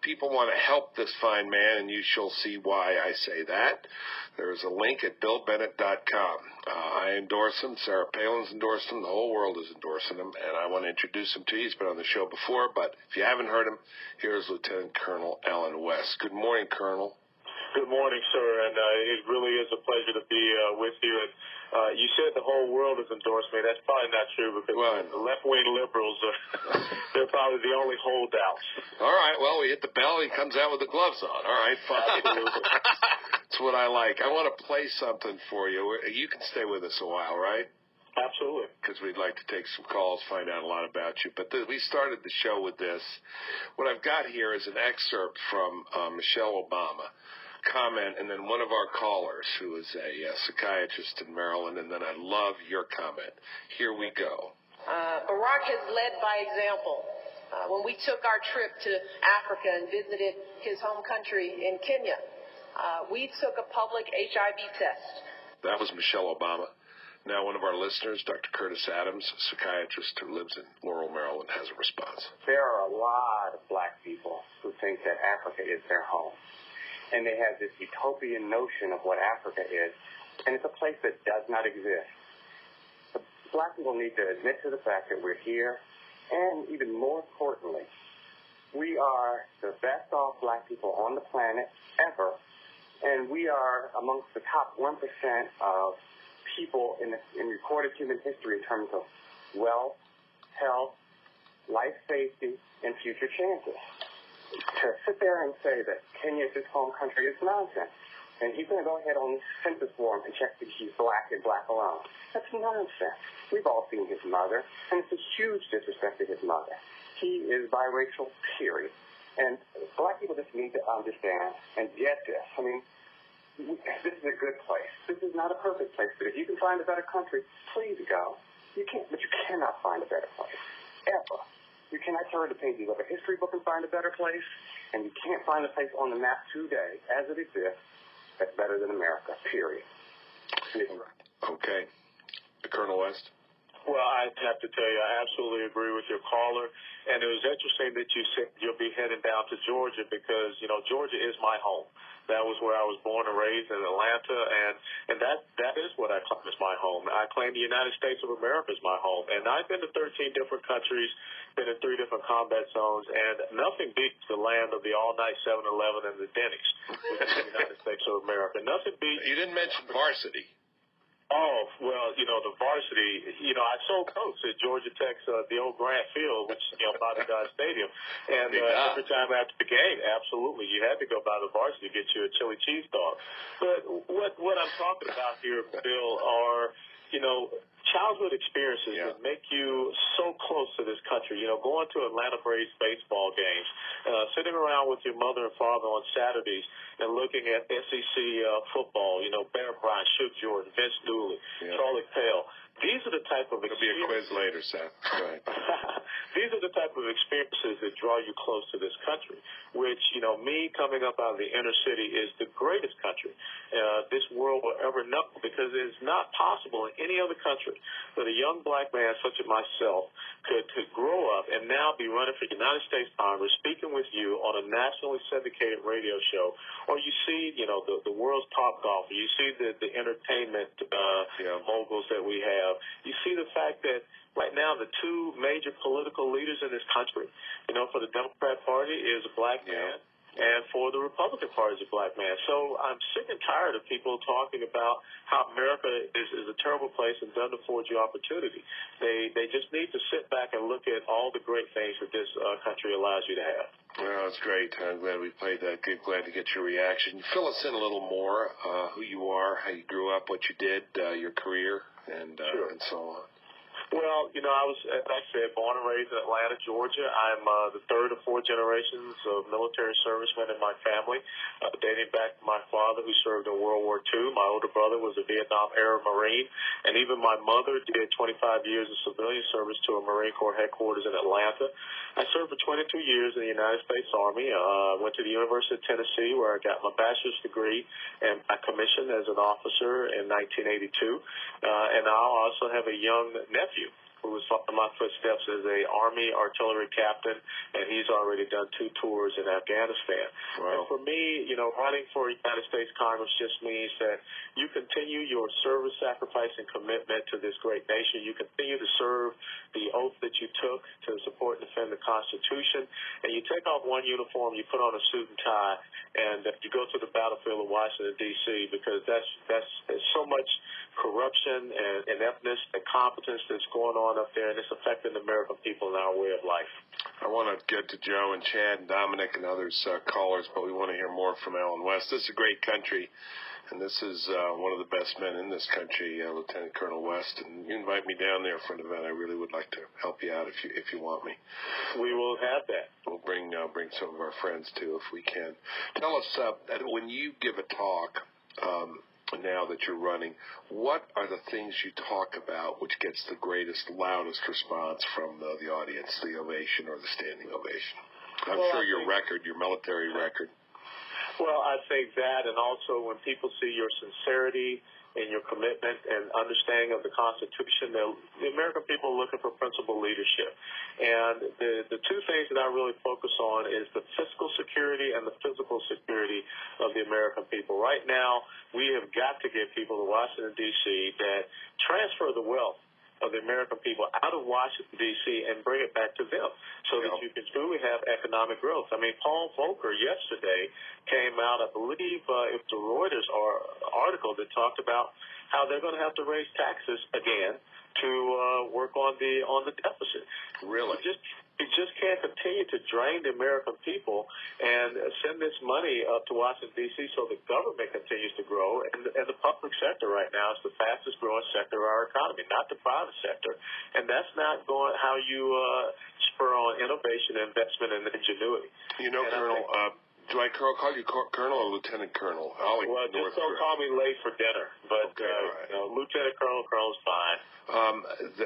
people want to help this fine man, and you shall see why I say that, there's a link at BillBennett.com. I endorse him. Sarah Palin's endorsed him. The whole world is endorsing him, and I want to introduce him to you. He's been on the show before, but if you haven't heard him, here's Lieutenant Colonel Alan West. Good morning, Colonel. Good morning, sir, and it really is a pleasure to be with you. And you said the whole world has endorsed me. That's probably not true because the left-wing liberals they're probably the only holdouts. All right, well, we hit the bell. He comes out with the gloves on. All right, fine. That's what I like. I want to play something for you. You can stay with us a while, right? Absolutely. Because we'd like to take some calls, find out a lot about you. But we started the show with this. What I've got here is an excerpt from Michelle Obama comment, and then one of our callers who is a psychiatrist in Maryland, and then I love your comment. Here we go. Barack has led by example. When we took our trip to Africa and visited his home country in Kenya, we took a public HIV test. That was Michelle Obama. Now one of our listeners, Dr. Curtis Adams, a psychiatrist who lives in Laurel, Maryland, has a response. There are a lot of black people who think that Africa is their home. And they have this utopian notion of what Africa is, and it's a place that does not exist. The black people need to admit to the fact that we're here, and even more importantly, we are the best off black people on the planet ever, and we are amongst the top 1% of people in recorded human history in terms of wealth, health, life safety, and future chances. To sit there and say that Kenya is his home country is nonsense. And he's going to go ahead on the census form and check that he's black and black alone. That's nonsense. We've all seen his mother, and it's a huge disrespect to his mother. He is biracial, period. And black people just need to understand and get this. I mean, this is a good place. This is not a perfect place, but if you can find a better country, please go. You can't, but you cannot find a better place, ever. You cannot turn the pages of a history book and find a better place, and you can't find a place on the map today, as it exists, that's better than America, period. Okay. Colonel West? Well, I have to tell you, I absolutely agree with your caller, and it was interesting that you said you'll be heading down to Georgia because, Georgia is my home. That was where I was born and raised in Atlanta, and that is what I claim as my home. I claim the United States of America as my home, and I've been to 13 different countries, been in 3 different combat zones, and nothing beats the land of the all-night 7-Eleven and the Denny's, which is the United States of America. Nothing beats. You didn't mention varsity. Oh, well, the varsity, I sold coats at Georgia Tech's, the old Grant Field, which, Bodyguard Stadium. And every time after the game, absolutely, you had to go by the varsity to get you a chili cheese dog. But what I'm talking about here, Bill, are, childhood experiences that make you so close to this country. Going to Atlanta Braves baseball games, sitting around with your mother and father on Saturdays and looking at SEC football, Bear Bryant, Shook Jordan, Vince Dooley, Charlie Pell. These are the type of experiences. There'll be a quiz later, Seth. Go ahead. These are the type of experiences that draw you close to this country, which, me coming up out of the inner city is the greatest country this world will ever know, because it's not possible in any other country that a young black man such as myself could grow up and now be running for United States Congress, speaking with you on a nationally syndicated radio show, or you see, the world's top golfer, you see the entertainment moguls that we have. You see the fact that right now the 2 major political leaders in this country, for the Democrat Party is a black man, and for the Republican Party is a black man. So I'm sick and tired of people talking about how America is a terrible place and doesn't afford you opportunity. They just need to sit back and look at all the great things that this country allows you to have. Well, it's great. I'm glad we played that. Glad to get your reaction. Fill us in a little more, who you are, how you grew up, what you did, your career, and so on. Well, I was, as I said, born and raised in Atlanta, Georgia. I'm the 3rd of 4 generations of military servicemen in my family, dating back to my father, who served in World War II. My older brother was a Vietnam-era Marine, and even my mother did 25 years of civilian service to a Marine Corps headquarters in Atlanta. I served for 22 years in the United States Army. Went to the University of Tennessee, where I got my bachelor's degree and I commissioned as an officer in 1982. And I also have a young nephew who was following my footsteps as a Army artillery captain, and he's already done 2 tours in Afghanistan. Wow. And for me, running for United States Congress just means that you continue your service, sacrifice, and commitment to this great nation. You continue to serve the oath that you took to support and defend the Constitution, and you take off one uniform, you put on a suit and tie, and you go to the battlefield of Washington, D.C., because there's so much corruption and ineptness and incompetence that's going on up there, and it's affecting the American people and our way of life. I want to get to Joe and Chad and Dominic and others callers, but we want to hear more from Alan West. This is a great country, and this is one of the best men in this country, Lieutenant Colonel West. And you invite me down there for an event, I really would like to help you out if you want me. We will have that. We'll bring some of our friends too if we can. Tell us when you give a talk. Now that you're running, what are the things you talk about which gets the greatest, loudest response from the audience, the ovation or the standing ovation? I'm sure your military record. Well, I think that, and also when people see your sincerity and your commitment and understanding of the Constitution, the American people are looking for principled leadership. And the 2 things that I really focus on is the fiscal security and the physical security of the American people. Right now, we have got to get people to Washington, D.C. that transfer the wealth of the American people out of Washington, D.C. and bring it back to them so that you can truly have economic growth. I mean, Paul Volcker yesterday came out, I believe it was a Reuters article that talked about how they're going to have to raise taxes again to work on the deficit. Really? You just can't continue to drain the American people and send this money up to Washington, D.C. so the government continues to grow. And the public sector right now is the fastest growing sector of our economy, not the private sector. And that's not going how you spur on innovation, investment, and ingenuity. Colonel, do I call you Colonel or Lieutenant Colonel? Well, just don't call me late for dinner. But okay, right. Lieutenant Colonel's fine.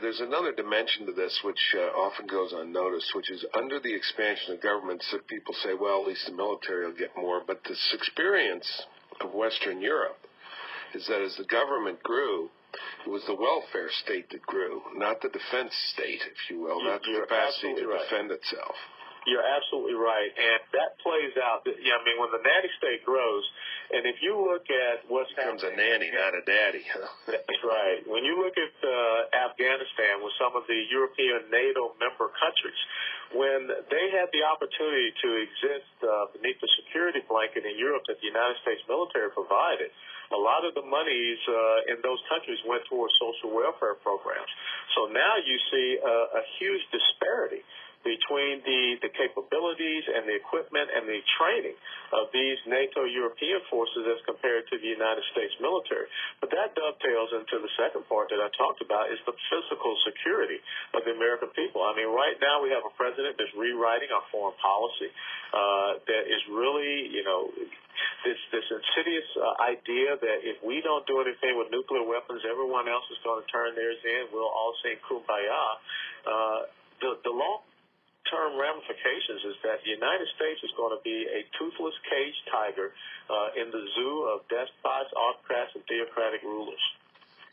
There's another dimension to this which often goes unnoticed, which is under the expansion of government, people say, well, at least the military will get more. But this experience of Western Europe is that as the government grew, it was the welfare state that grew, not the defense state, if you will, not the capacity to defend itself. You're absolutely right, and that plays out. I mean, when the nanny state grows, and if you look at what's becomes happening, a nanny, not a daddy. That's right. When you look at Afghanistan with some of the European NATO member countries, when they had the opportunity to exist beneath the security blanket in Europe that the United States military provided, a lot of the monies in those countries went towards social welfare programs. So now you see a huge disparity between the capabilities and the equipment and the training of these NATO European forces as compared to the United States military. But that dovetails into the second part that I talked about is the physical security of the American people. I mean, right now we have a president that's rewriting our foreign policy that is really, this insidious idea that if we don't do anything with nuclear weapons, everyone else is going to turn theirs in. We'll all sing Kumbaya. The long-term ramifications is that the United States is going to be a toothless caged tiger in the zoo of despots, autocrats, and theocratic rulers.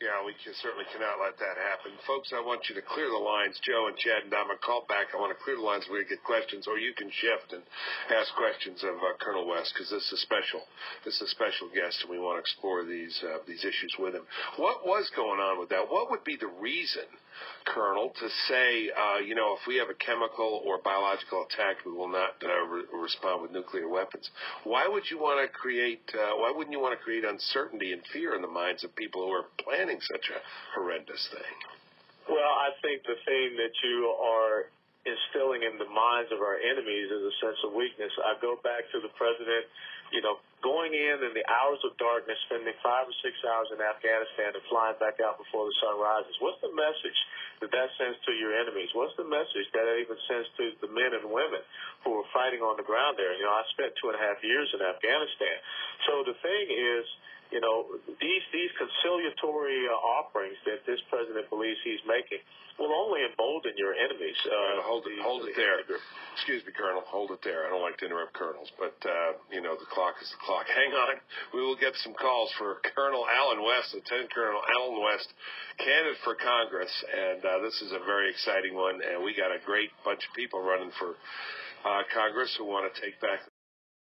Yeah, we certainly cannot let that happen. Folks, I want you to clear the lines. Joe and Chad and Dominic, call back. I want to clear the lines where you get questions, or you can shift and ask questions of Colonel West, because this is special. This is a special guest, and we want to explore these issues with him. What was going on with that? What would be the reason, Colonel, to say, if we have a chemical or biological attack, we will not respond with nuclear weapons? Why would you want to create? Why wouldn't you want to create uncertainty and fear in the minds of people who are planning such a horrendous thing? Well, I think the thing that you are instilling in the minds of our enemies is a sense of weakness. I go back to the president, going in the hours of darkness, spending 5 or 6 hours in Afghanistan and flying back out before the sun rises. What's the message that sends to your enemies? What's the message that even sends to the men and women who are fighting on the ground there? I spent 2.5 years in Afghanistan. So the thing is, you know, these conciliatory offerings that this president believes he's making will only embolden your enemies. Hold it there. Excuse me, Colonel. Hold it there. I don't like to interrupt colonels, but, you know, the clock is the clock. Hang on. We will get some calls for Colonel Allen West, Lieutenant Colonel Allen West, candidate for Congress, and this is a very exciting one, and we got a great bunch of people running for Congress who want to take back